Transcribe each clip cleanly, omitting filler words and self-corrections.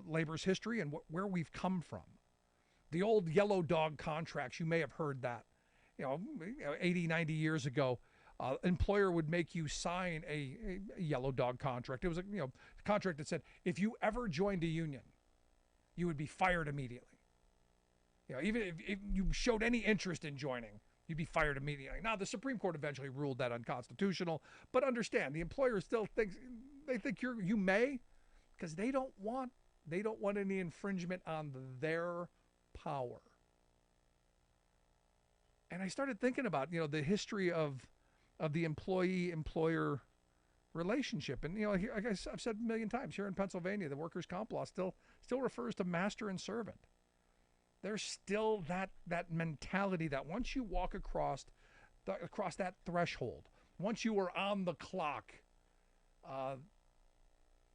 labor's history and where we've come from. The old yellow dog contracts, you may have heard that, 80, 90 years ago. Employer would make you sign a yellow dog contract. It was a contract that said if you ever joined a union, you would be fired immediately. Even if you showed any interest in joining, you'd be fired immediately. Now, the Supreme Court eventually ruled that unconstitutional, but understand, the employer still thinks you may, because they don't want any infringement on their power. And I started thinking about the history of the employee-employer relationship, and like I've said a million times, here in Pennsylvania, the workers' comp law still refers to master and servant. There's still that mentality that once you walk across that threshold, once you are on the clock,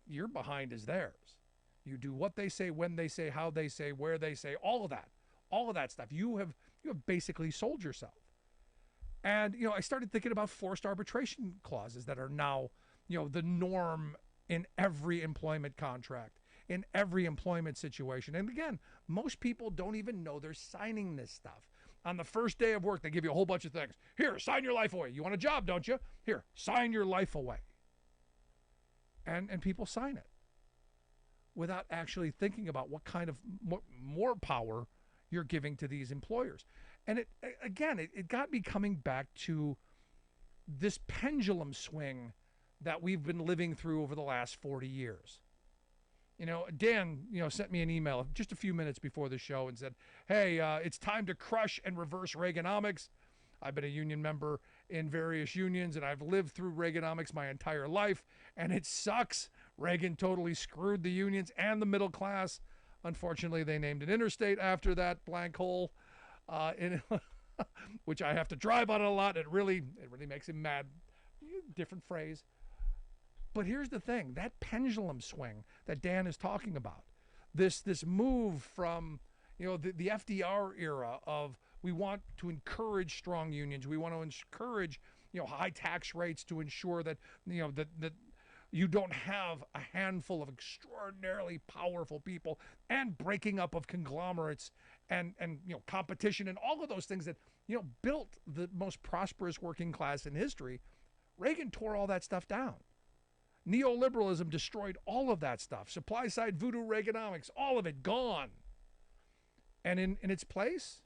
your behind is theirs. You do what they say, when they say, how they say, where they say, all of that stuff. You have basically sold yourself. And I started thinking about forced arbitration clauses that are now the norm in every employment contract, in every employment situation. And again, most people don't even know they're signing this stuff. On the first day of work, they give you a whole bunch of things. Here, sign your life away. You want a job, don't you? Here, sign your life away. And people sign it without actually thinking about what kind of more power you're giving to these employers. And it got me coming back to this pendulum swing that we've been living through over the last 40 years. Dan, sent me an email just a few minutes before the show and said, hey, it's time to crush and reverse Reaganomics. I've been a union member in various unions, and I've lived through Reaganomics my entire life, and it sucks. Reagan totally screwed the unions and the middle class. Unfortunately, they named an interstate after that blank hole, which I have to drive on a lot. It really makes him mad. Different phrase. But here's the thing, that pendulum swing that Dan is talking about, this move from the FDR era of we want to encourage strong unions, we want to encourage high tax rates to ensure that that you don't have a handful of extraordinarily powerful people, and breaking up of conglomerates and competition and all of those things that built the most prosperous working class in history. Reagan tore all that stuff down. Neoliberalism destroyed all of that stuff. Supply side voodoo Reaganomics, all of it gone. And in its place,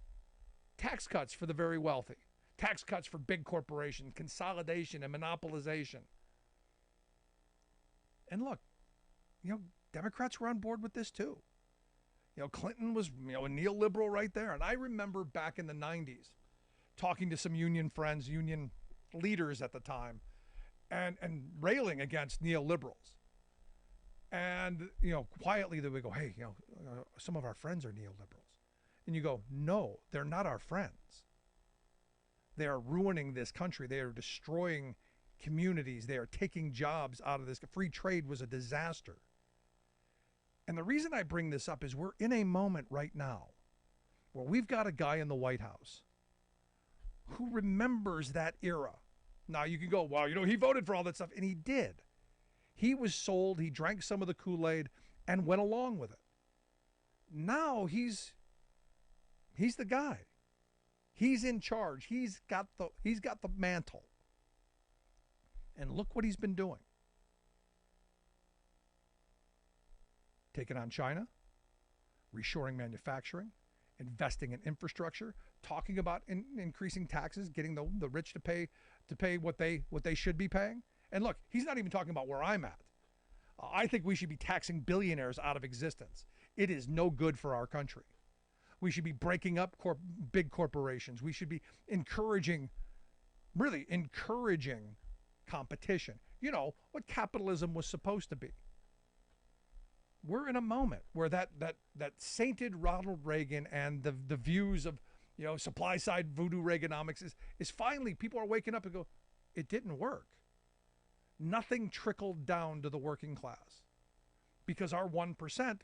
tax cuts for the very wealthy, tax cuts for big corporations, consolidation and monopolization. And look, Democrats were on board with this too. Clinton was a neoliberal right there. And I remember back in the 90s talking to some union friends, union leaders at the time, and railing against neoliberals. And, quietly they would go, hey, some of our friends are neoliberals. And you go, no, they're not our friends. They are ruining this country. They are destroying communities. They are taking jobs out of this. Free trade was a disaster. And the reason I bring this up is we're in a moment right now where we've got a guy in the White House who remembers that era. Now you can go, well, he voted for all that stuff, and he did. He was sold, he drank some of the Kool-Aid and went along with it. Now he's the guy. He's in charge. He's got the mantle. And look what he's been doing. Taking on China, reshoring manufacturing, investing in infrastructure, talking about increasing taxes, getting the rich to pay what they should be paying. And look, he's not even talking about where I'm at. I think we should be taxing billionaires out of existence. It is no good for our country. We should be breaking up big corporations. We should be encouraging competition. What capitalism was supposed to be. We're in a moment where that sainted Ronald Reagan and the views of supply side voodoo Reaganomics is finally, people are waking up and go, it didn't work. Nothing trickled down to the working class because our 1%,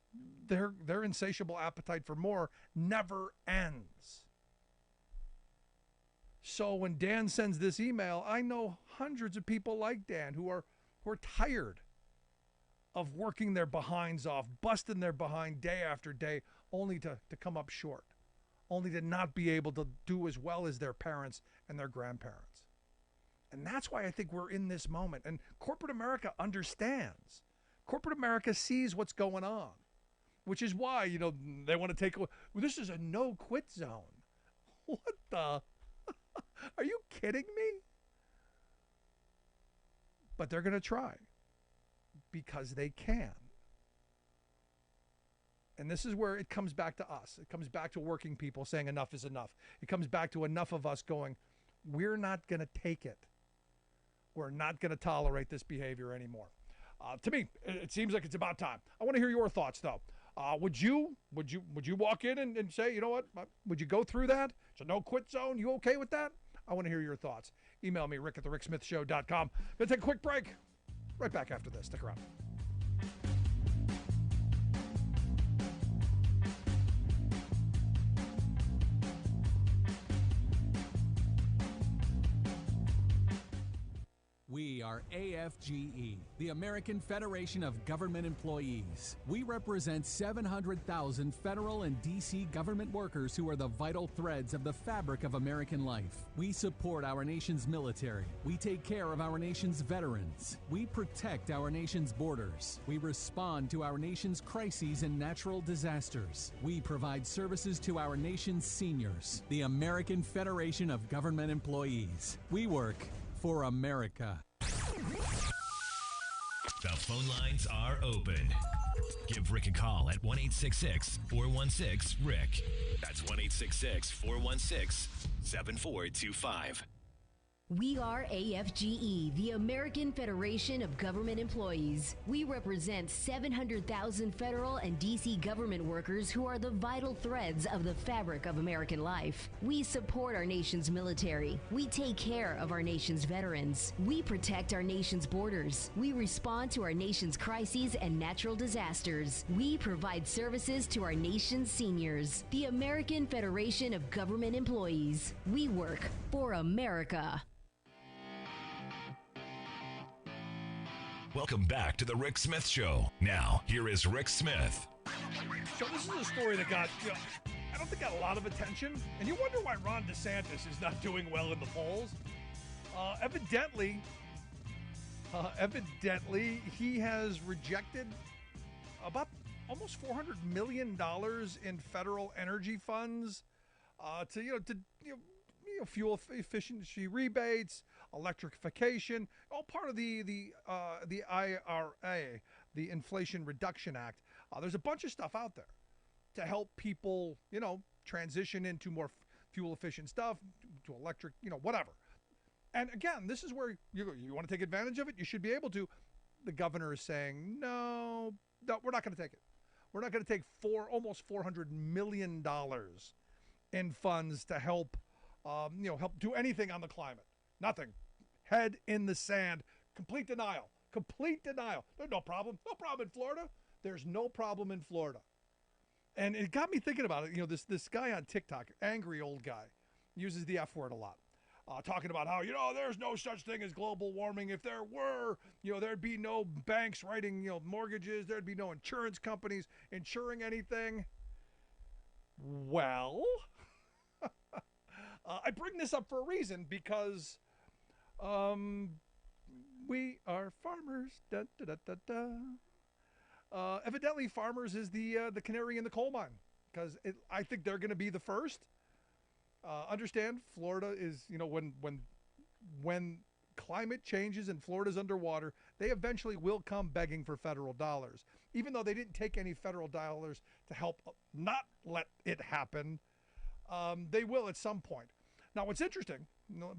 their insatiable appetite for more never ends. So when Dan sends this email, I know hundreds of people like Dan who are tired of working their behinds off, busting their behind day after day, only to come up short, only to not be able to do as well as their parents and their grandparents. And that's why I think we're in this moment. And corporate America understands. Corporate America sees what's going on, which is why, they want to take, this is a no-quit zone. What the? Are you kidding me? But they're going to try because they can. And this is where it comes back to us. It comes back to working people saying enough is enough. It comes back to enough of us going, we're not going to take it. We're not going to tolerate this behavior anymore. To me, it seems like it's about time. I want to hear your thoughts, though. Would you walk in and say, you know what? Would you go through that? It's a no-quit zone. You okay with that? I want to hear your thoughts. Email me, rick@thericksmithshow.com. Going to take a quick break. Right back after this. Stick around. We are AFGE, the American Federation of Government Employees. We represent 700,000 federal and D.C. government workers who are the vital threads of the fabric of American life. We support our nation's military. We take care of our nation's veterans. We protect our nation's borders. We respond to our nation's crises and natural disasters. We provide services to our nation's seniors. The American Federation of Government Employees. We work for America. The phone lines are open. Give Rick a call at 1-866-416-RICK. That's 1-866-416-7425. We are AFGE, the American Federation of Government Employees. We represent 700,000 federal and D.C. government workers who are the vital threads of the fabric of American life. We support our nation's military. We take care of our nation's veterans. We protect our nation's borders. We respond to our nation's crises and natural disasters. We provide services to our nation's seniors. The American Federation of Government Employees. We work for America. Welcome back to the Rick Smith Show. Now, here is Rick Smith. So this is a story that got, I don't think got a lot of attention. And you wonder why Ron DeSantis is not doing well in the polls. Evidently, he has rejected about almost $400 million in federal energy funds to fuel efficiency rebates, electrification, all part of the IRA, the Inflation Reduction Act. There's a bunch of stuff out there to help people, transition into more fuel efficient stuff, to electric, whatever. And again, this is where you want to take advantage of it. You should be able to. The governor is saying, no, we're not going to take it. We're not going to take almost $400 million in funds to help do anything on the climate. Nothing. Head in the sand. Complete denial. There's no problem. No problem in Florida. There's no problem in Florida. And it got me thinking about it. This guy on TikTok, angry old guy, uses the F word a lot. Talking about how, there's no such thing as global warming. If there were, there'd be no banks writing, mortgages. There'd be no insurance companies insuring anything. Well, I bring this up for a reason because we are farmers. Da, da, da, da, da. Evidently, farmers is the canary in the coal mine because I think they're going to be the first. Understand, Florida is, when climate changes and Florida's underwater, they eventually will come begging for federal dollars. Even though they didn't take any federal dollars to help not let it happen, they will at some point. Now, what's interesting,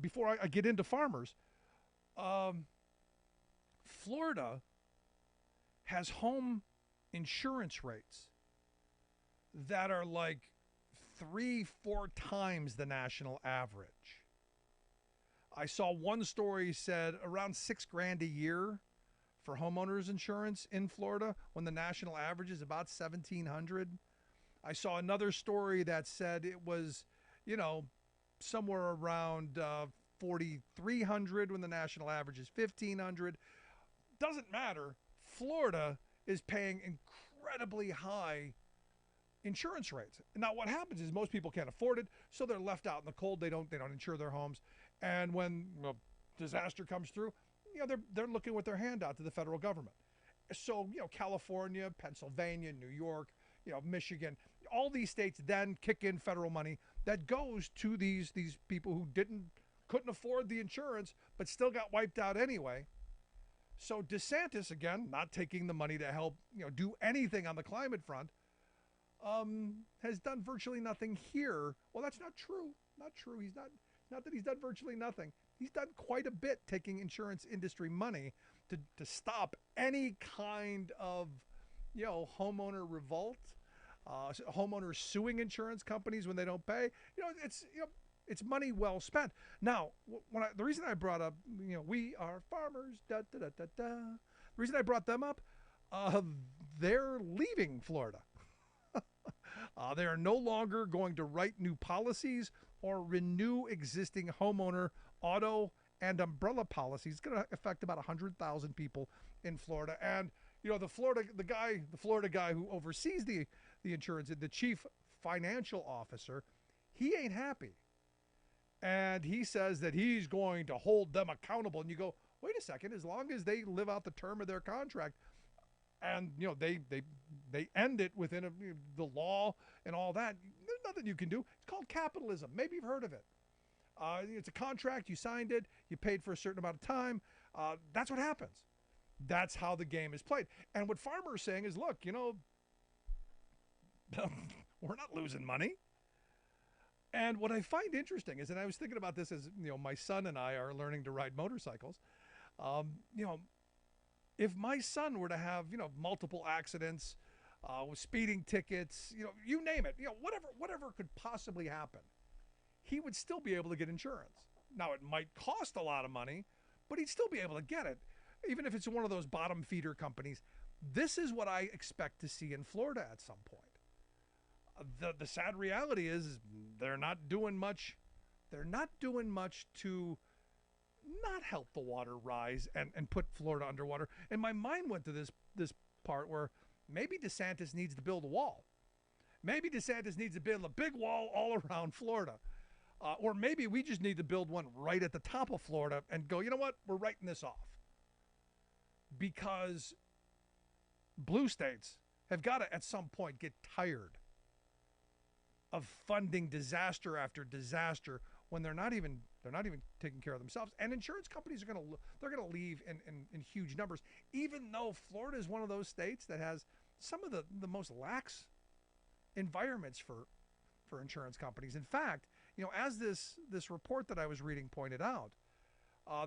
before I get into farmers, Florida has home insurance rates that are like 3-4 times the national average. I saw one story said around $6,000 a year for homeowners insurance in Florida when the national average is about $1,700. I saw another story that said it was, somewhere around $4,300 when the national average is $1,500. Doesn't matter. Florida is paying incredibly high insurance rates. Now, what happens is most people can't afford it, so they're left out in the cold. They don't insure their homes, and when disaster comes through, they're looking with their hand out to the federal government. So California, Pennsylvania, New York, Michigan, all these states then kick in federal money that goes to these people who couldn't afford the insurance but still got wiped out anyway. So DeSantis, again, not taking the money to help do anything on the climate front, has done virtually nothing here. Well, that's not true. Not true. He's not that he's done virtually nothing. He's done quite a bit taking insurance industry money to stop any kind of homeowner revolt, homeowners suing insurance companies when they don't pay. It's money well spent. Now, the reason I brought up, we are farmers, da da da da da. The reason I brought them up, they're leaving Florida. They are no longer going to write new policies or renew existing homeowner, auto, and umbrella policies. It's going to affect about 100,000 people in Florida. And the Florida guy who oversees the insurance, the chief financial officer, he ain't happy. And he says that he's going to hold them accountable. And you go, wait a second, as long as they live out the term of their contract, and they end it within the law and all that, there's nothing you can do. It's called capitalism. Maybe you've heard of it. It's a contract. You signed it. You paid for a certain amount of time. That's what happens. That's how the game is played. And what Farmer is saying is, look, we're not losing money. And what I find interesting is, and I was thinking about this as my son and I are learning to ride motorcycles. If my son were to have multiple accidents, with speeding tickets, you name it, whatever could possibly happen, he would still be able to get insurance. Now, it might cost a lot of money, but he'd still be able to get it, even if it's one of those bottom feeder companies. This is what I expect to see in Florida at some point. The sad reality is they're not doing much. They're not doing much to not help the water rise and put Florida underwater. And my mind went to this part where maybe DeSantis needs to build a wall. Maybe DeSantis needs to build a big wall all around Florida. Or maybe we just need to build one right at the top of Florida and go, you know what, we're writing this off. Because blue states have got to at some point get tired of funding disaster after disaster when they're not even taking care of themselves. And insurance companies are going to leave in huge numbers, even though Florida is one of those states that has some of the most lax environments for insurance companies. In fact, as this report that I was reading pointed out,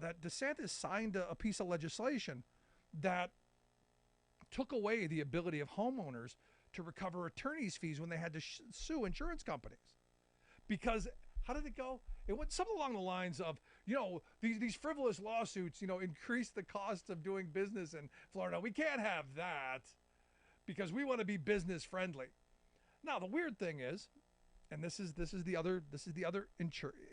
that DeSantis signed a piece of legislation that took away the ability of homeowners to recover attorney's fees when they had to sue insurance companies. Because how did it go? It went something along the lines of, these frivolous lawsuits, increase the cost of doing business in Florida. We can't have that because we want to be business friendly. Now, the weird thing is, and this is the other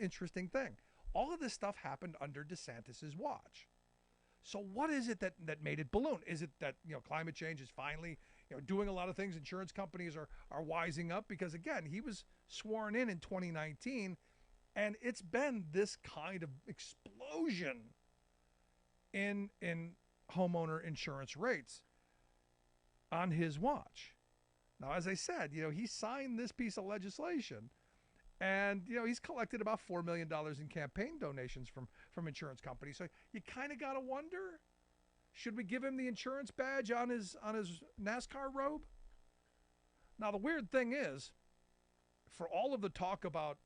interesting thing. All of this stuff happened under DeSantis's watch. So what is it that made it balloon? Is it that climate change is finally doing a lot of things? Insurance companies are wising up because, again, he was sworn in 2019, and it's been this kind of explosion in homeowner insurance rates on his watch. Now, as I said, he signed this piece of legislation, and he's collected about $4 million in campaign donations from insurance companies. So you kind of got to wonder, should we give him the insurance badge on his NASCAR robe? Now, the weird thing is, for all of the talk about,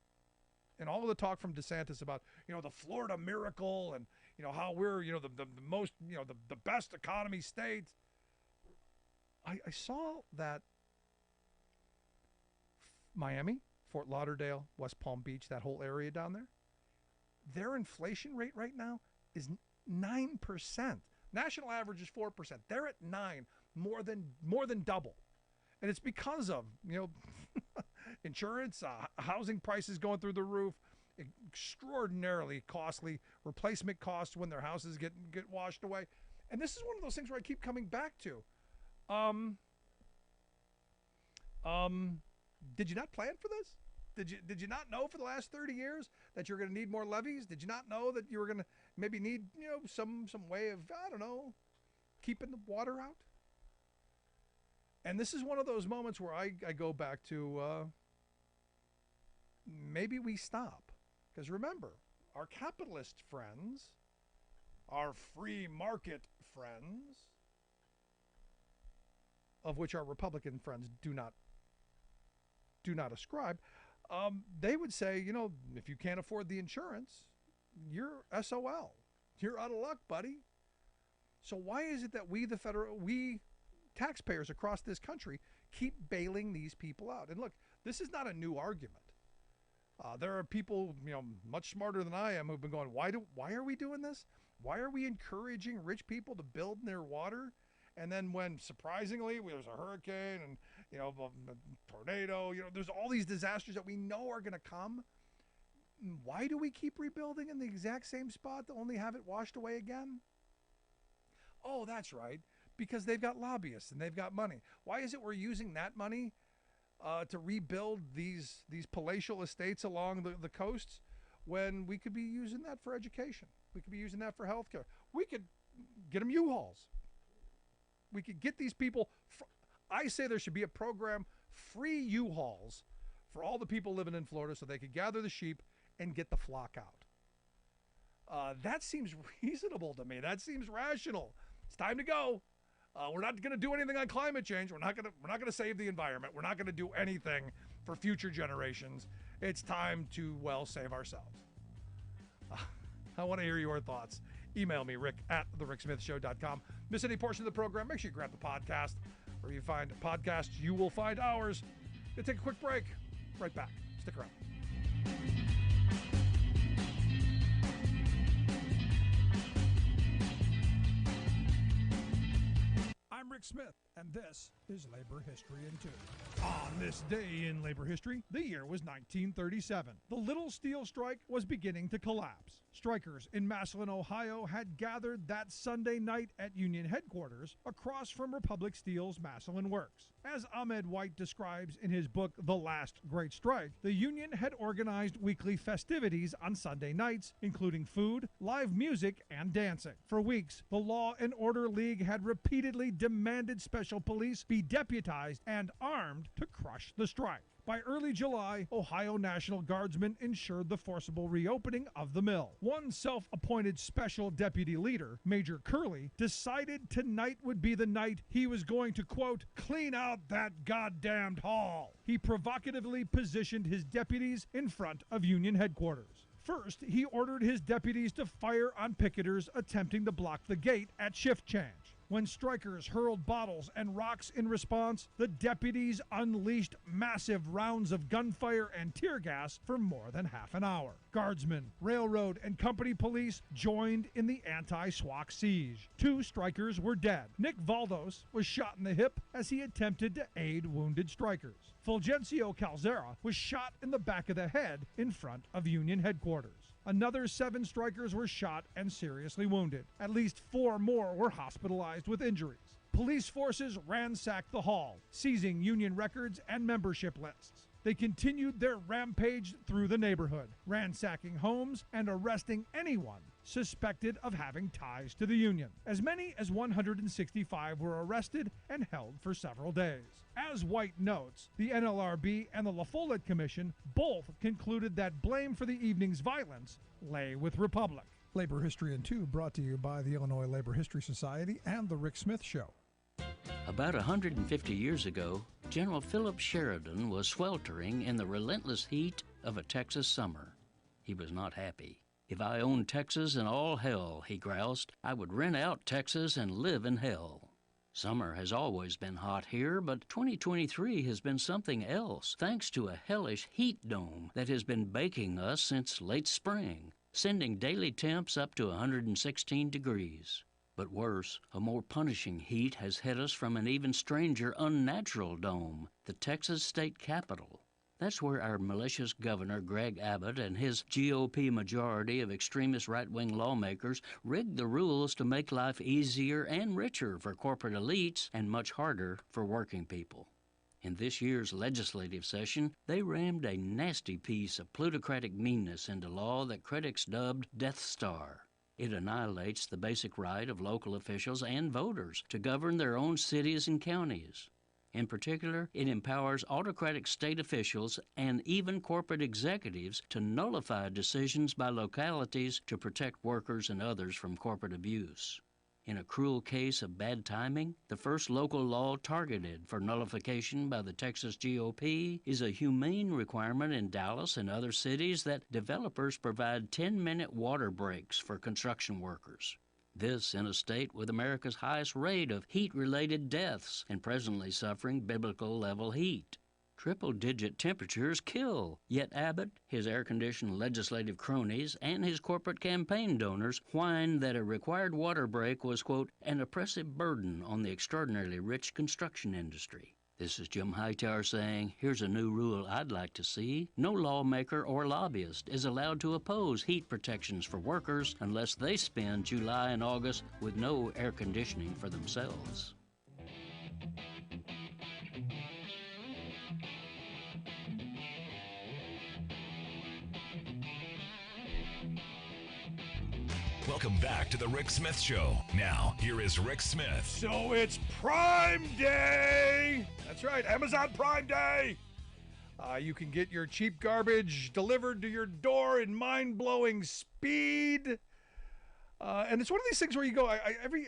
and all of the talk from DeSantis about, the Florida miracle and, how we're, the most, the best economy state, I saw that Miami, Fort Lauderdale, West Palm Beach, that whole area down there, their inflation rate right now is 9%. National average is 4%. They're at 9, more than double. And it's because of, insurance, housing prices going through the roof, extraordinarily costly replacement costs when their houses get washed away. And this is one of those things where I keep coming back to. Um, did you not plan for this? Did you not know for the last 30 years that you're going to need more levees? Did you not know that you were going to maybe need, some way of, I don't know, keeping the water out? And this is one of those moments where I go back to maybe we stop. Because remember, our capitalist friends, our free market friends, of which our Republican friends do not ascribe, they would say, if you can't afford the insurance, you're SOL. You're out of luck, buddy. So why is it that we taxpayers across this country keep bailing these people out? And look, this is not a new argument. There are people, much smarter than I am who've been going, why are we doing this? Why are we encouraging rich people to build near water? And then when, surprisingly, there's a hurricane and, a tornado, there's all these disasters that we know are going to come. Why do we keep rebuilding in the exact same spot to only have it washed away again? Oh, that's right. Because they've got lobbyists and they've got money. Why is it we're using that money to rebuild these palatial estates along the coasts when we could be using that for education? We could be using that for healthcare. We could get them U-Hauls. We could get these people. I say there should be a program, free U-Hauls, for all the people living in Florida so they could gather the sheep and get the flock out. That seems reasonable to me. That seems rational. It's time to go. We're not going to do anything on climate change. We're not going to save the environment. We're not going to do anything for future generations. It's time to, save ourselves. I want to hear your thoughts. Email me, rick@thericksmithshow.com. Miss any portion of the program, make sure you grab the podcast. Where you find podcasts, you will find ours. We'll take a quick break. Right back. Stick around. I'm Rick Smith, and this is Labor History in 2. On this day in labor history, the year was 1937. The Little Steel Strike was beginning to collapse. Strikers in Massillon, Ohio had gathered that Sunday night at Union headquarters across from Republic Steel's Massillon Works. As Ahmed White describes in his book The Last Great Strike, the union had organized weekly festivities on Sunday nights, including food, live music, and dancing. For weeks, the Law and Order League had repeatedly demanded special police be deputized and armed to crush the strike. By early July, Ohio National Guardsmen ensured the forcible reopening of the mill. One self-appointed special deputy leader, Major Curley, decided tonight would be the night he was going to, quote, clean out that goddamned hall. He provocatively positioned his deputies in front of Union headquarters. First, he ordered his deputies to fire on picketers attempting to block the gate at shift change. When strikers hurled bottles and rocks in response, the deputies unleashed massive rounds of gunfire and tear gas for more than half an hour. Guardsmen, railroad, and company police joined in the anti-SWAC siege. 2 strikers were dead. Nick Valdos was shot in the hip as he attempted to aid wounded strikers. Fulgencio Calzera was shot in the back of the head in front of Union headquarters. Another 7 strikers were shot and seriously wounded. At least 4 more were hospitalized with injuries. Police forces ransacked the hall, seizing union records and membership lists. They continued their rampage through the neighborhood, ransacking homes and arresting anyone suspected of having ties to the union. As many as 165 were arrested and held for several days. As White notes, the NLRB and the La Follette Commission both concluded that blame for the evening's violence lay with Republic. Labor History in 2 brought to you by the Illinois Labor History Society and The Rick Smith Show. About 150 years ago, General Philip Sheridan was sweltering in the relentless heat of a Texas summer. He was not happy. If I owned Texas and all hell, he groused, I would rent out Texas and live in hell. Summer has always been hot here, but 2023 has been something else, thanks to a hellish heat dome that has been baking us since late spring, sending daily temps up to 116 degrees. But worse, a more punishing heat has hit us from an even stranger unnatural dome, the Texas state capitol. That's where our malicious governor, Greg Abbott, and his GOP majority of extremist right-wing lawmakers rigged the rules to make life easier and richer for corporate elites and much harder for working people. In this year's legislative session, they rammed a nasty piece of plutocratic meanness into law that critics dubbed Death Star. It annihilates the basic right of local officials and voters to govern their own cities and counties. In particular, it empowers autocratic state officials and even corporate executives to nullify decisions by localities to protect workers and others from corporate abuse. In a cruel case of bad timing, the first local law targeted for nullification by the Texas GOP is a humane requirement in Dallas and other cities that developers provide 10-minute water breaks for construction workers. This in a state with America's highest rate of heat-related deaths and presently suffering biblical-level heat. Triple-digit temperatures kill, yet Abbott, his air-conditioned legislative cronies, and his corporate campaign donors whined that a required water break was, quote, an oppressive burden on the extraordinarily rich construction industry. This is Jim Hightower saying, here's a new rule I'd like to see. No lawmaker or lobbyist is allowed to oppose heat protections for workers unless they spend July and August with no air conditioning for themselves. Welcome back to the Rick Smith Show. Now, here is Rick Smith. So it's Prime Day. That's right, Amazon Prime Day. You can get your cheap garbage delivered to your door in mind-blowing speed. And it's one of these things where you go, every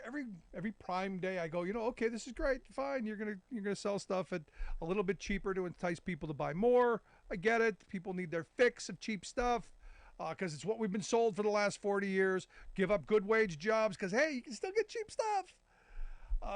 Prime Day, I go, okay, this is great, fine. You're gonna sell stuff at a little bit cheaper to entice people to buy more. I get it. People need their fix of cheap stuff. Because it's what we've been sold for the last 40 years. Give up good wage jobs because, hey, you can still get cheap stuff.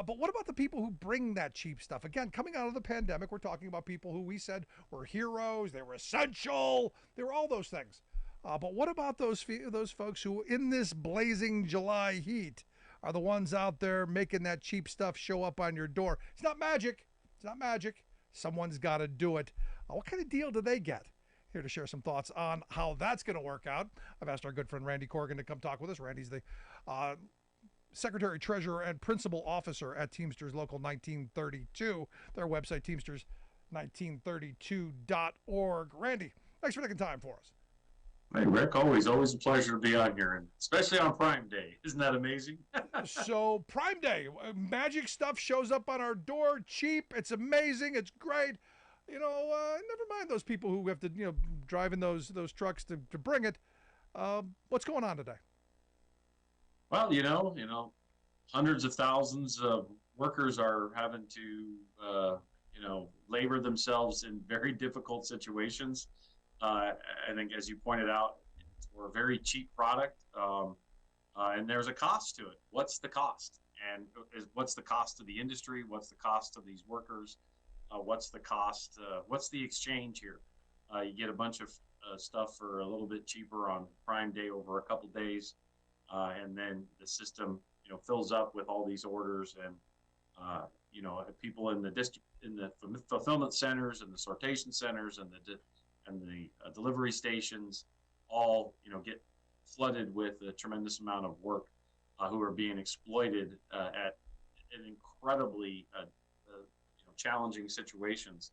But what about the people who bring that cheap stuff? Again, coming out of the pandemic, we're talking about people who we said were heroes, they were essential, they were all those things. But what about those folks who, in this blazing July heat, are the ones out there making that cheap stuff show up on your door? It's not magic. It's not magic. Someone's got to do it. What kind of deal do they get? Here to share some thoughts on how that's going to work out. I've asked our good friend Randy Corrigan to come talk with us. Randy's the Secretary, Treasurer, and Principal Officer at Teamsters Local 1932. Their website, teamsters1932.org. Randy, thanks for taking time for us. Hey, Rick, always a pleasure to be on here, and especially on Prime Day. Isn't that amazing? So, Prime Day, magic stuff shows up on our door, cheap, it's amazing, it's great. Never mind those people who have to, drive in those trucks to bring it. What's going on today? Well, hundreds of thousands of workers are having to, labor themselves in very difficult situations. I think, as you pointed out, we're a very cheap product, and there's a cost to it. What's the cost? And what's the cost to the industry? What's the cost to these workers? What's the cost? What's the exchange here? You get a bunch of stuff for a little bit cheaper on Prime Day over a couple days, and then the system, fills up with all these orders, and people in the fulfillment centers and the sortation centers and the delivery stations all get flooded with a tremendous amount of work, who are being exploited at an incredibly challenging situations.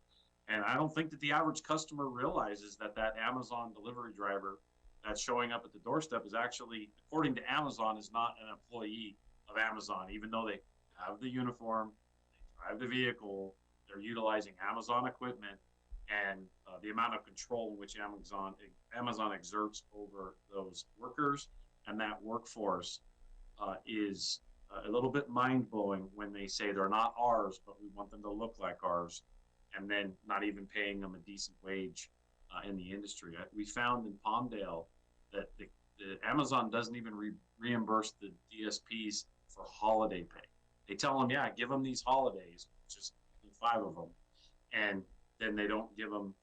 And I don't think that the average customer realizes that Amazon delivery driver that's showing up at the doorstep is actually, according to Amazon, is not an employee of Amazon. Even though they have the uniform, they drive the vehicle, they're utilizing Amazon equipment, and the amount of control in which Amazon exerts over those workers and that workforce is a little bit mind-blowing when they say they're not ours, but we want them to look like ours, and then not even paying them a decent wage in the industry. We found in Palmdale that the Amazon doesn't even reimburse the DSPs for holiday pay. They tell them, yeah, give them these holidays, just 5 of them, and then they don't give them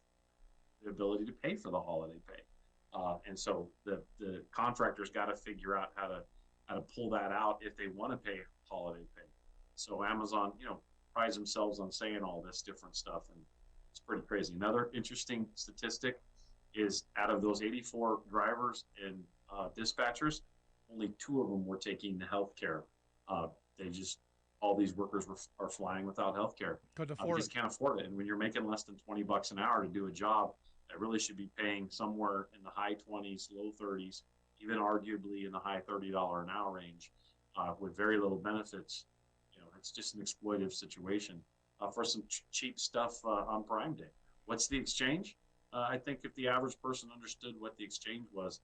the ability to pay for the holiday pay. And so the contractors got to figure out how to pull that out if they want to pay holiday pay. So Amazon, prides themselves on saying all this different stuff, and It's pretty crazy. Another interesting statistic is out of those 84 drivers and dispatchers, only 2 of them were taking the health care. They just, all these workers are flying without health care. Couldn't afford because it. can't afford it. And when you're making less than $20 an hour to do a job that really should be paying somewhere in the high 20s, low 30s, even arguably in the high $30 an hour range, with very little benefits, it's just an exploitative situation for some cheap stuff on Prime Day. What's the exchange? I think if the average person understood what the exchange was,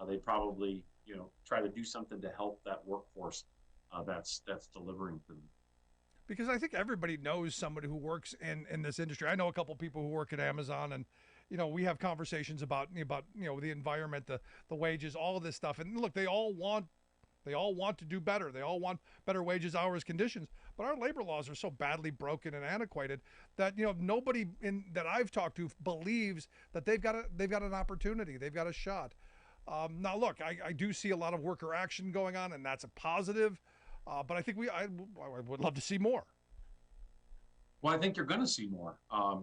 they'd probably, try to do something to help that workforce that's delivering to them. Because I think everybody knows somebody who works in this industry. I know a couple people who work at Amazon, and we have conversations about the environment, the wages, all of this stuff. And look, they all want to do better. They all want better wages, hours, conditions. But our labor laws are so badly broken and antiquated that nobody that I've talked to believes that they've got an opportunity. They've got a shot. Now, look, I do see a lot of worker action going on, and that's a positive. But I think I would love to see more. Well, I think you're going to see more.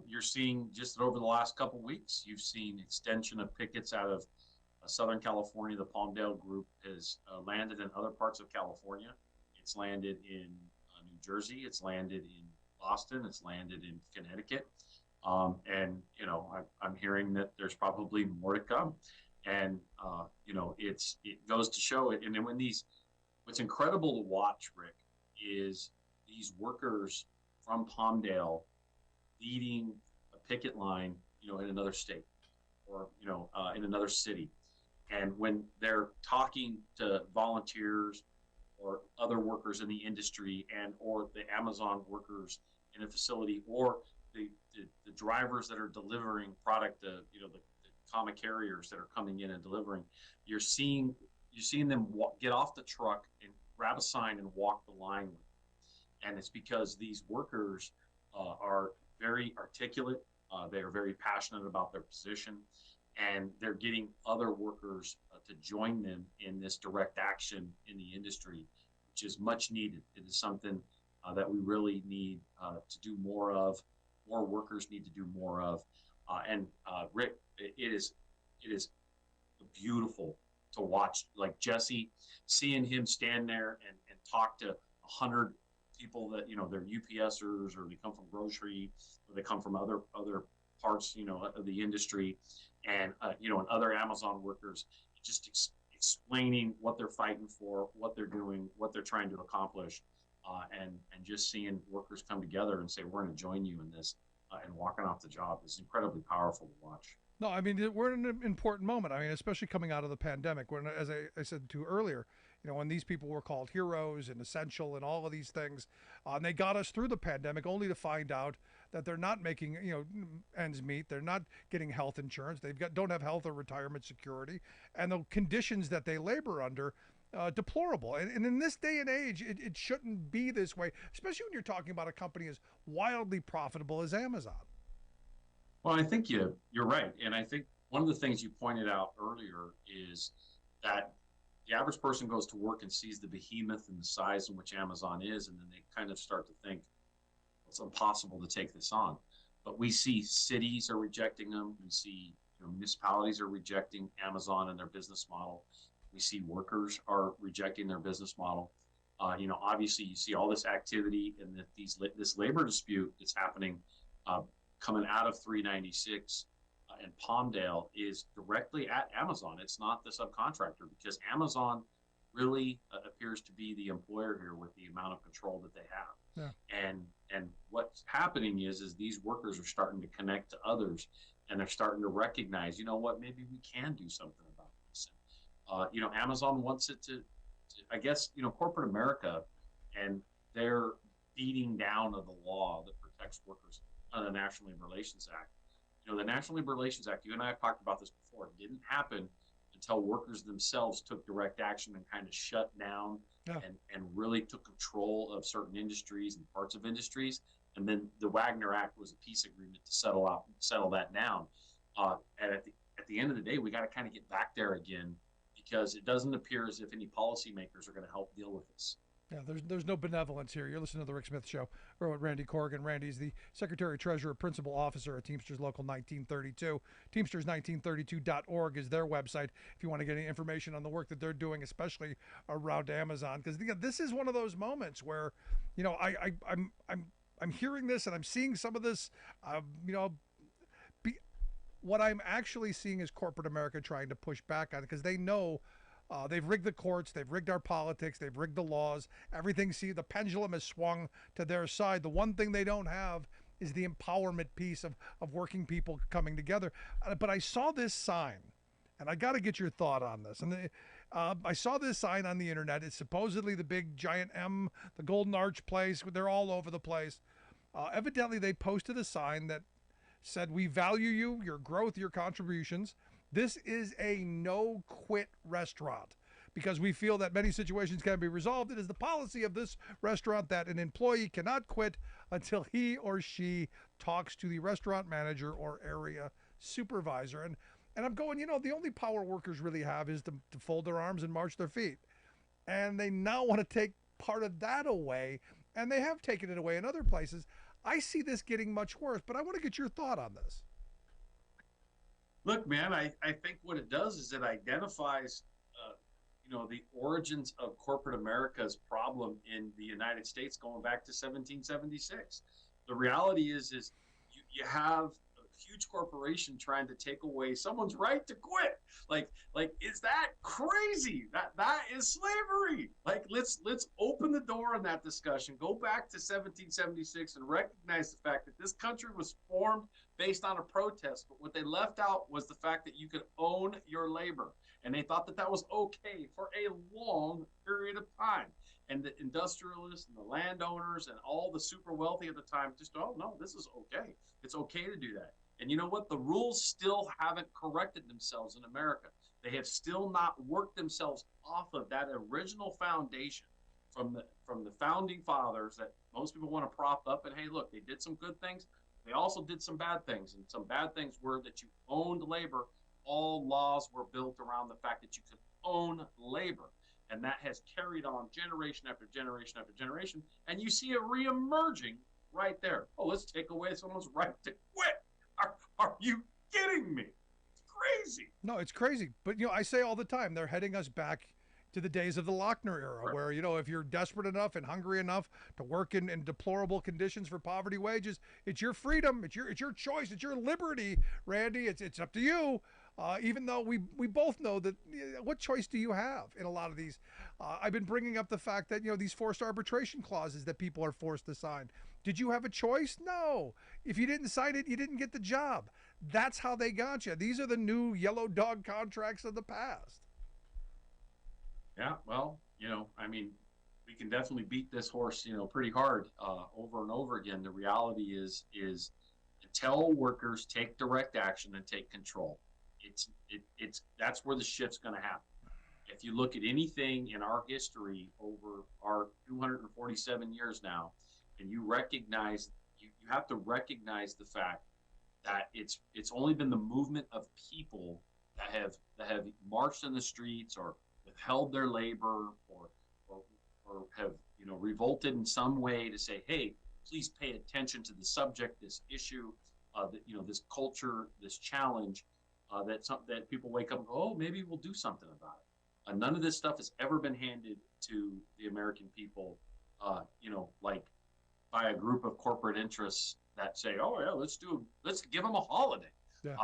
You're seeing just over the last couple of weeks, you've seen extension of pickets out of Southern California. The Palmdale group has landed in other parts of California. It's landed in New Jersey. It's landed in Boston. It's landed in Connecticut. And I'm hearing that there's probably more to come. And it goes to show it. And then what's incredible to watch, Rick, is these workers from Palmdale leading a picket line, in another state or, in another city. And when they're talking to volunteers or other workers in the industry or the Amazon workers in a facility or the drivers that are delivering product, the common carriers that are coming in and delivering, you're seeing them get off the truck and grab a sign and walk the line with them. And it's because these workers are very articulate. They are very passionate about their position, and they're getting other workers to join them in this direct action in the industry, which is much needed. It is something that we really need to do more of. More workers need to do more of. And Rick, it is beautiful to watch, like Jesse, seeing him stand there and talk to 100 people that, they're UPSers or they come from grocery or they come from other parts, of the industry and, and other Amazon workers, just explaining what they're fighting for, what they're doing, what they're trying to accomplish, and just seeing workers come together and say, we're going to join you in this and walking off the job is incredibly powerful to watch. No, I mean, we're in an important moment. I mean, especially coming out of the pandemic, when, as I said to earlier, when these people were called heroes and essential and all of these things, and they got us through the pandemic only to find out that they're not making, ends meet. They're not getting health insurance. Don't have health or retirement security, and the conditions that they labor under, deplorable. And in this day and age, it shouldn't be this way, especially when you're talking about a company as wildly profitable as Amazon. Well, I think you're right. And I think one of the things you pointed out earlier is that the average person goes to work and sees the behemoth and the size in which Amazon is, and then they kind of start to think it's impossible to take this on. But we see cities are rejecting them. We see municipalities are rejecting Amazon and their business model. We see workers are rejecting their business model. Obviously, you see all this activity and this labor dispute that's happening coming out of 396 and Palmdale is directly at Amazon. It's not the subcontractor, because Amazon really appears to be the employer here with the amount of control that they have. Yeah. And what's happening is these workers are starting to connect to others, and they're starting to recognize, maybe we can do something about this. Amazon wants it to I guess, corporate America and their beating down of the law that protects workers under the National Labor Relations Act. The National Labor Relations Act, you and I have talked about this before, it didn't happen until workers themselves took direct action and kind of shut down and really took control of certain industries and parts of industries. And then the Wagner Act was a peace agreement to settle that down. And at the end of the day, we got to kind of get back there again, because it doesn't appear as if any policymakers are going to help deal with this. Yeah, there's no benevolence here. You're listening to the Rick Smith Show. We're with Randy Corrigan. Randy's the Secretary Treasurer, Principal Officer at Teamsters Local 1932. Teamsters1932.org is their website if you want to get any information on the work that they're doing, especially around Amazon. Because this is one of those moments where, I'm hearing this and I'm seeing some of this, what I'm actually seeing is corporate America trying to push back on it because they know they've rigged the courts, they've rigged our politics, they've rigged the laws. Everything, the pendulum has swung to their side. The one thing they don't have is the empowerment piece of working people coming together. But I saw this sign, and I got to get your thought on this. And I saw this sign on the internet. It's supposedly the big giant M, the Golden Arch place. They're all over the place. Evidently, they posted a sign that said, "We value you, your growth, your contributions. This is a no-quit restaurant because we feel that many situations can be resolved. It is the policy of this restaurant that an employee cannot quit until he or she talks to the restaurant manager or area supervisor." And I'm going, the only power workers really have is to fold their arms and march their feet. And they now want to take part of that away, and they have taken it away in other places. I see this getting much worse, but I want to get your thought on this. Look, man, I think what it does is it identifies, the origins of corporate America's problem in the United States going back to 1776. The reality is you have a huge corporation trying to take away someone's right to quit. Like, is that crazy? That is slavery. Like, let's open the door on that discussion. Go back to 1776 and recognize the fact that this country was formed based on a protest, but what they left out was the fact that you could own your labor, and they thought that that was okay for a long period of time. And the industrialists and the landowners and all the super wealthy at the time just, oh no, this is okay. It's okay to do that. And you know what? The rules still haven't corrected themselves in America. They have still not worked themselves off of that original foundation from the founding fathers that most people want to prop up. And hey, look, they did some good things. They also did some bad things, and some bad things were that you owned labor. All laws were built around the fact that you could own labor, and that has carried on generation after generation after generation, and you see it reemerging right there. Oh, let's take away someone's right to quit. Are you kidding me? It's crazy. No, it's crazy. But, I say all the time, they're heading us back to the days of the Lochner era, right, where, if you're desperate enough and hungry enough to work in deplorable conditions for poverty wages, it's your freedom, it's your choice, it's your liberty, Randy. It's up to you. Even though we both know that, what choice do you have in a lot of these? I've been bringing up the fact that, these forced arbitration clauses that people are forced to sign. Did you have a choice? No. If you didn't sign it, you didn't get the job. That's how they got you. These are the new yellow dog contracts of the past. Yeah, well, we can definitely beat this horse, pretty hard over and over again. The reality is until workers take direct action and take control, that's where the shift's going to happen. If you look at anything in our history over our 247 years now, and you have to recognize the fact that it's only been the movement of people that have marched in the streets or withheld their labor or have revolted in some way to say, hey, please pay attention to the subject, this issue, this culture, this challenge, that people wake up and go, oh, maybe we'll do something about it. None of this stuff has ever been handed to the American people, like by a group of corporate interests that say, oh yeah, let's give them a holiday. Yeah.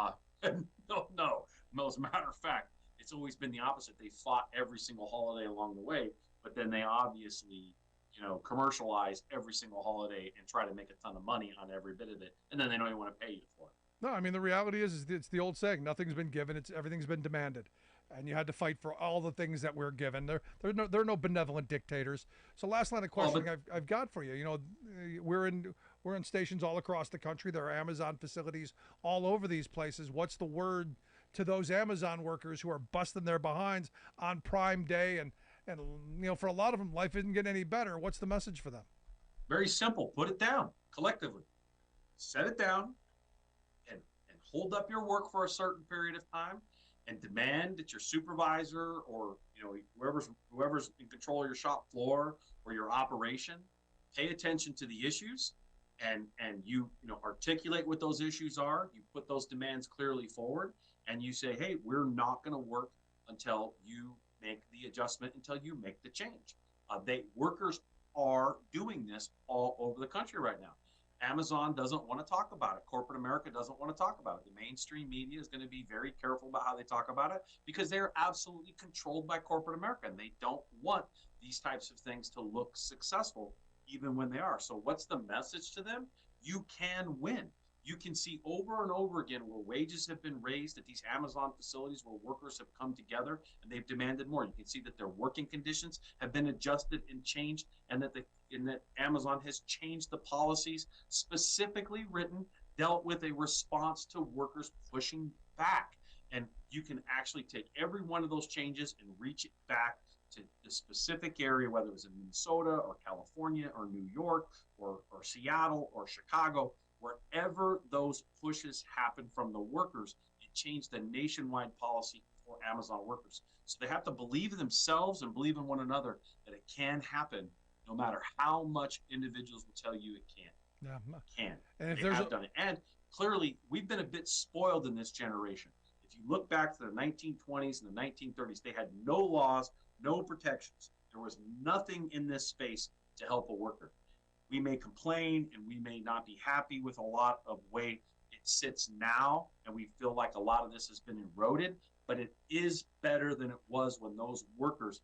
No. As a matter of fact, it's always been the opposite. They fought every single holiday along the way, but then they obviously, commercialize every single holiday and try to make a ton of money on every bit of it, and then they don't even want to pay you for it. No, I mean, the reality is it's the old saying, nothing's been given, everything's been demanded. And you had to fight for all the things that we're given. There are no benevolent dictators. So last line of questioning I've got for you. We're in stations all across the country. There are Amazon facilities all over these places. What's the word to those Amazon workers who are busting their behinds on Prime Day? And for a lot of them, life isn't getting any better. What's the message for them? Very simple. Put it down collectively. Set it down and hold up your work for a certain period of time. and demand that your supervisor or whoever's in control of your shop floor or your operation pay attention to the issues, and you articulate what those issues are. You put those demands clearly forward, and you say, hey, we're not going to work until you make the adjustment, until you make the change. Workers are doing this all over the country right now. Amazon doesn't want to talk about it. Corporate America doesn't want to talk about it. The mainstream media is going to be very careful about how they talk about it because they're absolutely controlled by corporate America, and they don't want these types of things to look successful even when they are. So what's the message to them? You can win. You can see over and over again where wages have been raised at these Amazon facilities where workers have come together and they've demanded more. You can see that their working conditions have been adjusted and changed, and that Amazon has changed the policies specifically written, dealt with a response to workers pushing back. And you can actually take every one of those changes and reach it back to the specific area, whether it was in Minnesota or California or New York or Seattle or Chicago. Wherever those pushes happen from the workers, it changed the nationwide policy for Amazon workers. So they have to believe in themselves and believe in one another that it can happen, no matter how much individuals will tell you it can't. Yeah, it can. And if they there's have done it. And clearly, we've been a bit spoiled in this generation. If you look back to the 1920s and the 1930s, they had no laws, no protections. There was nothing in this space to help a worker. We may complain and we may not be happy with a lot of way it sits now, and we feel like a lot of this has been eroded, but it is better than it was when those workers,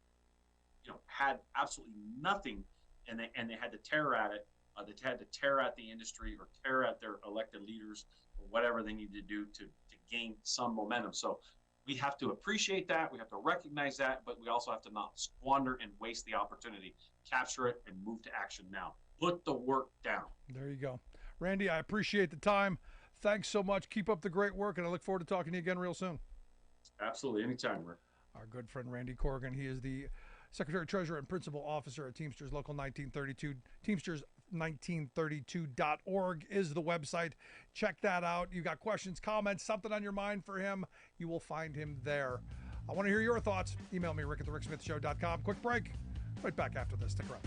had absolutely nothing, and they had to tear at it. They had to tear at the industry or tear at their elected leaders or whatever they need to do to gain some momentum. So we have to appreciate that. We have to recognize that, but we also have to not squander and waste the opportunity. Capture it and move to action now. Put the work down. There you go. Randy, I appreciate the time. Thanks so much. Keep up the great work, and I look forward to talking to you again real soon. Absolutely. Anytime, Rick. Our good friend Randy Corrigan. He is the Secretary Treasurer and Principal Officer at Teamsters Local 1932. Teamsters1932.org is the website. Check that out. You got questions, comments, something on your mind for him, you will find him there. I want to hear your thoughts. Email me, rick@thericksmithshow.com. Quick break. Right back after this. Stick around.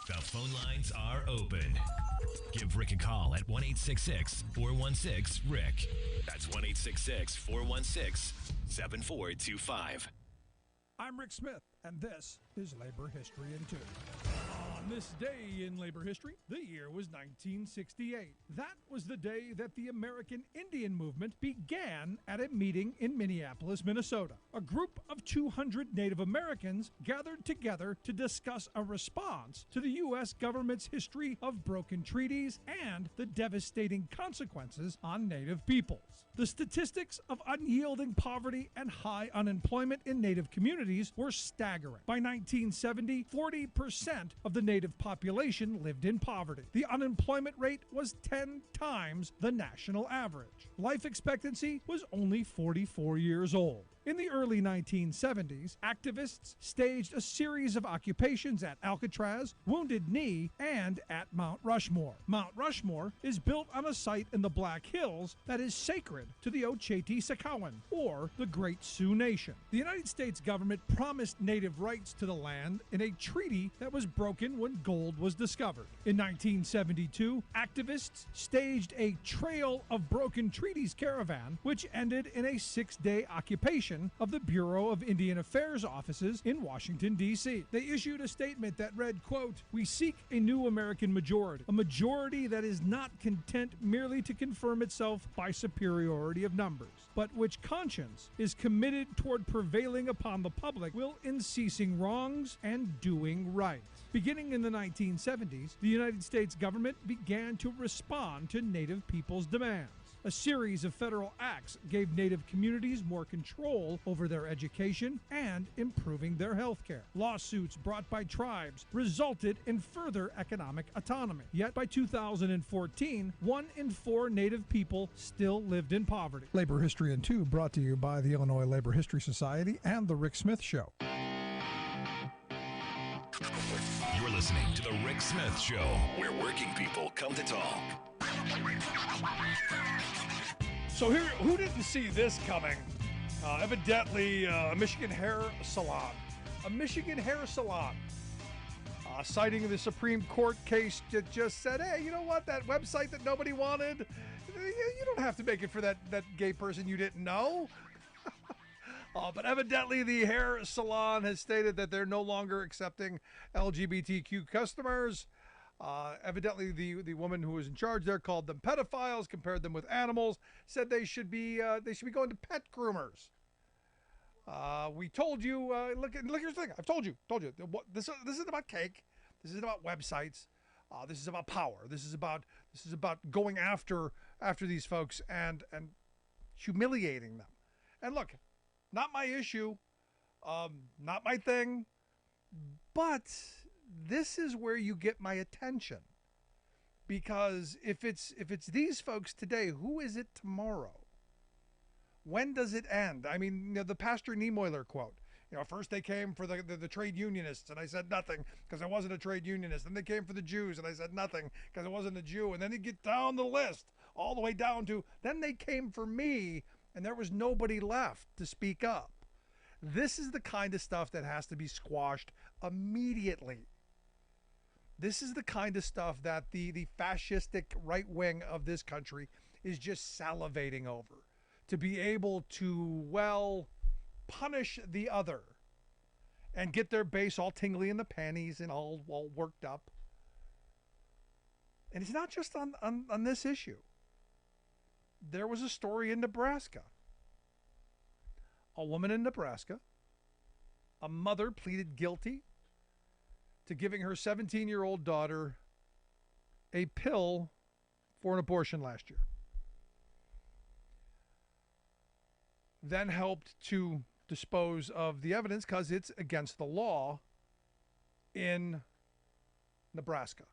The phone lines are open. Give Rick a call at 1-866-416-RICK. That's 1-866-416-7425. I'm Rick Smith, and this is Labor History in 2. On this day in labor history, the year was 1968. That was the day that the American Indian movement began at a meeting in Minneapolis, Minnesota. A group of 200 Native Americans gathered together to discuss a response to the U.S. government's history of broken treaties and the devastating consequences on Native peoples. The statistics of unyielding poverty and high unemployment in Native communities were staggering. By 1970, 40% of the Native population lived in poverty. The unemployment rate was 10 times the national average. Life expectancy was only 44 years old. In the early 1970s, activists staged a series of occupations at Alcatraz, Wounded Knee, and at Mount Rushmore. Mount Rushmore is built on a site in the Black Hills that is sacred to the Oceti-Sakowin, or the Great Sioux Nation. The United States government promised native rights to the land in a treaty that was broken when gold was discovered. In 1972, activists staged a Trail of Broken Treaties caravan, which ended in a 6-day occupation of the Bureau of Indian Affairs offices in Washington, D.C. They issued a statement that read, quote, "We seek a new American majority, a majority that is not content merely to confirm itself by superiority of numbers, but which conscience is committed toward prevailing upon the public will in ceasing wrongs and doing right." Beginning in the 1970s, the United States government began to respond to Native people's demands. A series of federal acts gave Native communities more control over their education and improving their health care. Lawsuits brought by tribes resulted in further economic autonomy. Yet by 2014, 1 in 4 Native people still lived in poverty. Labor History in 2 brought to you by the Illinois Labor History Society and The Rick Smith Show. You're listening to The Rick Smith Show, where working people come to talk. So here, who didn't see this coming? Evidently, a Michigan hair salon. A Michigan hair salon. Citing the Supreme Court case that just said, hey, you know what? That website that nobody wanted, you don't have to make it for that gay person you didn't know. But evidently, the hair salon has stated that they're no longer accepting LGBTQ customers. Evidently, the woman who was in charge there called them pedophiles, compared them with animals, said they should be going to pet groomers. We told you. Look. Here's the thing. I've told you. This isn't about cake. This isn't about websites. This is about power. This is about going after these folks and humiliating them. And look, not my issue, not my thing, but this is where you get my attention, because if it's these folks today, who is it tomorrow? When does it end? I mean, the Pastor Niemoller quote. First they came for the trade unionists, and I said nothing because I wasn't a trade unionist. Then they came for the Jews, and I said nothing because I wasn't a Jew. And then you get down the list, all the way down to, then they came for me, and there was nobody left to speak up. This is the kind of stuff that has to be squashed immediately. This is the kind of stuff that the fascistic right wing of this country is just salivating over. To be able to, punish the other and get their base all tingly in the panties and all worked up. And it's not just on this issue. There was a story in Nebraska. A woman in Nebraska, a mother pleaded guilty to giving her 17-year-old daughter a pill for an abortion last year. Then helped to dispose of the evidence because it's against the law in Nebraska.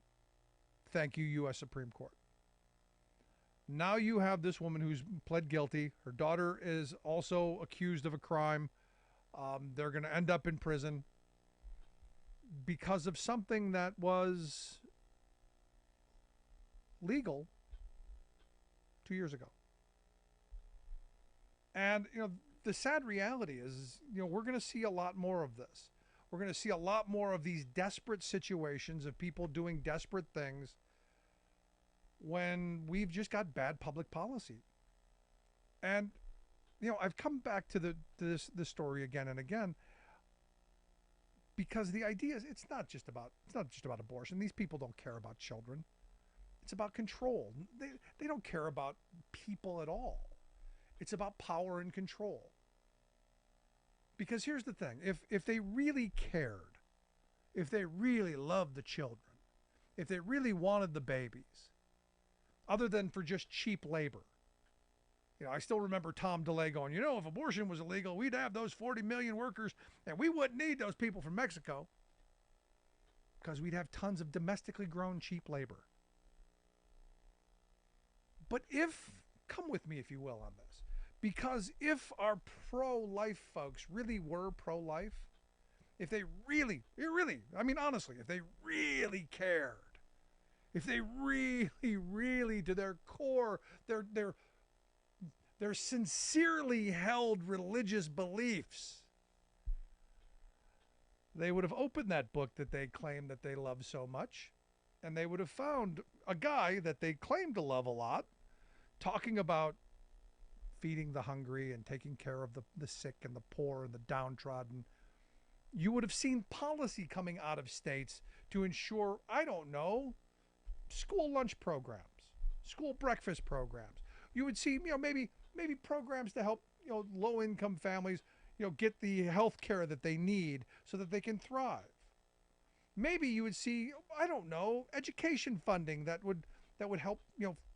Thank you, U.S. Supreme Court. Now you have this woman who's pled guilty. Her daughter is also accused of a crime. They're going to end up in prison because of something that was legal 2 years ago. And, the sad reality is, we're going to see a lot more of this. We're going to see a lot more of these desperate situations of people doing desperate things when we've just got bad public policy. And, I've come back to this story again and again because the idea is it's not just about abortion. These people don't care about children. It's about control. They don't care about people at all. It's about power and control. Because here's the thing, if they really cared, if they really loved the children, if they really wanted the babies, other than for just cheap labor. I still remember Tom DeLay going, if abortion was illegal, we'd have those 40 million workers and we wouldn't need those people from Mexico because we'd have tons of domestically grown cheap labor. But come with me if you will on this, because if our pro-life folks really were pro-life, if they really, honestly, if they really cared, if they really to their core, their sincerely held religious beliefs, they would have opened that book that they claim that they love so much, and they would have found a guy that they claim to love a lot talking about feeding the hungry and taking care of the sick and the poor and the downtrodden. You would have seen policy coming out of states to ensure, school lunch programs, school breakfast programs. You would see, maybe programs to help, low-income families, get the health care that they need so that they can thrive. Maybe you would see, education funding that would help,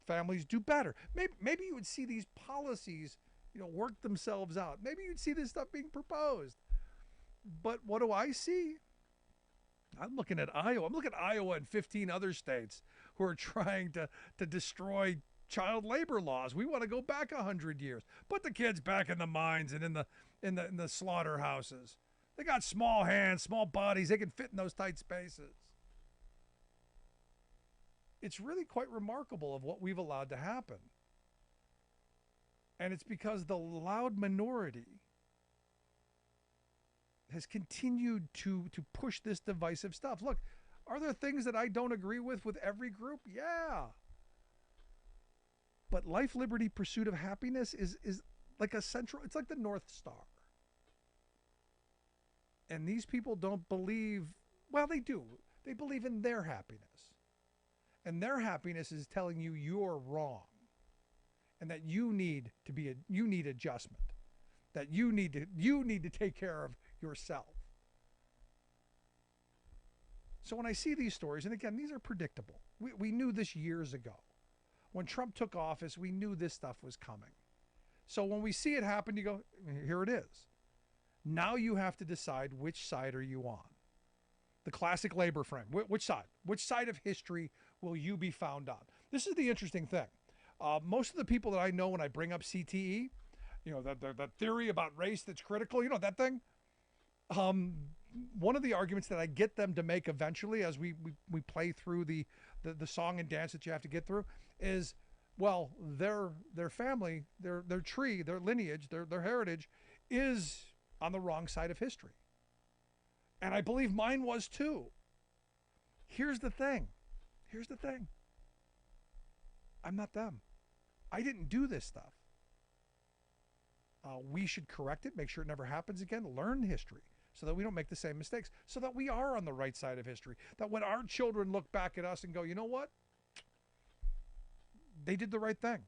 families do better. Maybe you would see these policies, work themselves out. Maybe you'd see this stuff being proposed. But what do I see? I'm looking at Iowa. I'm looking at Iowa and 15 other states who are trying to destroy child labor laws. We want to go back 100 years. Put the kids back in the mines and in the slaughterhouses. They got small hands, small bodies. They can fit in those tight spaces. It's really quite remarkable of what we've allowed to happen. And it's because the loud minority has continued to push this divisive stuff. Look, are there things that I don't agree with every group? Yeah. But life, liberty, pursuit of happiness is like it's like the North Star. And these people don't believe, well, they do. They believe in their happiness. And their happiness is telling you you're wrong. And that you need adjustment. That you need to take care of yourself. So when I see these stories, and again, these are predictable. We knew this years ago. When Trump took office, we knew this stuff was coming. So when we see it happen, you go, here it is. Now you have to decide which side are you on. The classic labor frame. Which side? Which side of history will you be found on? This is the interesting thing. Most of the people that I know when I bring up CTE, that theory about race that's critical, that thing. One of the arguments that I get them to make eventually as we play through the song and dance that you have to get through is, well, their family, their tree, their lineage, their heritage is on the wrong side of history. And I believe mine was too. Here's the thing. I'm not them. I didn't do this stuff. We should correct it, make sure it never happens again, learn history so that we don't make the same mistakes, so that we are on the right side of history. That when our children look back at us and go, you know what? They did the right thing.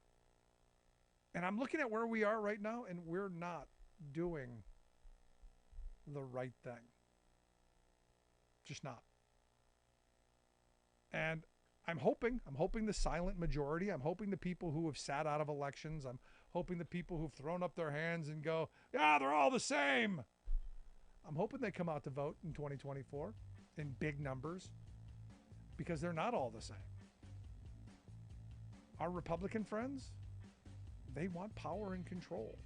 And I'm looking at where we are right now, and we're not doing the right thing. Just not. And I'm hoping the silent majority, I'm hoping the people who have sat out of elections, I'm hoping the people who've thrown up their hands and go, yeah, they're all the same. I'm hoping they come out to vote in 2024 in big numbers, because they're not all the same. Our Republican friends, they want power and control,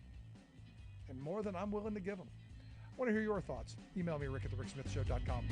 and more than I'm willing to give them. I want to hear your thoughts. Email me, rick@thericksmithshow.com.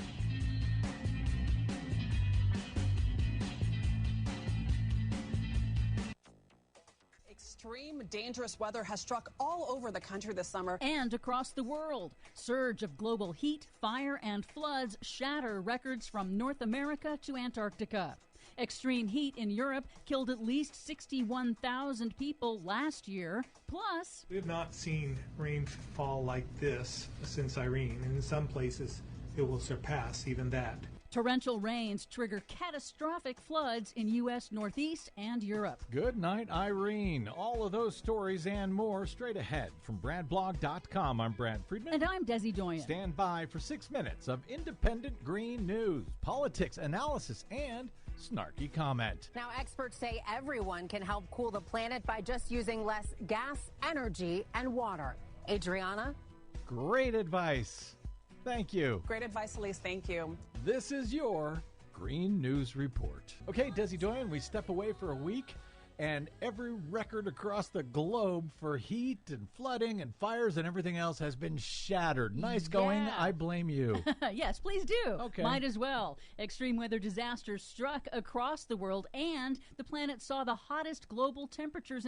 Extreme dangerous weather has struck all over the country this summer and across the world. Surge of global heat, fire, and floods shatter records from North America to Antarctica. Extreme heat in Europe killed at least 61,000 people last year. Plus, we have not seen rainfall like this since Irene, and in some places it will surpass even that. Torrential rains trigger catastrophic floods in U.S. Northeast and Europe. Good night, Irene. All of those stories and more straight ahead from BradBlog.com. I'm Brad Friedman. And I'm Desi Doyen. Stand by for 6 minutes of independent green news, politics, analysis, and snarky comment. Now, experts say everyone can help cool the planet by just using less gas, energy, and water. Adriana? Great advice. Thank you. Great advice, Elise. Thank you. This is your Green News Report. Okay, Desi Doyen, we step away for a week, and every record across the globe for heat and flooding and fires and everything else has been shattered. Nice going. I blame you. Yes, please do. Okay. Might as well. Extreme weather disasters struck across the world, and the planet saw the hottest global temperatures in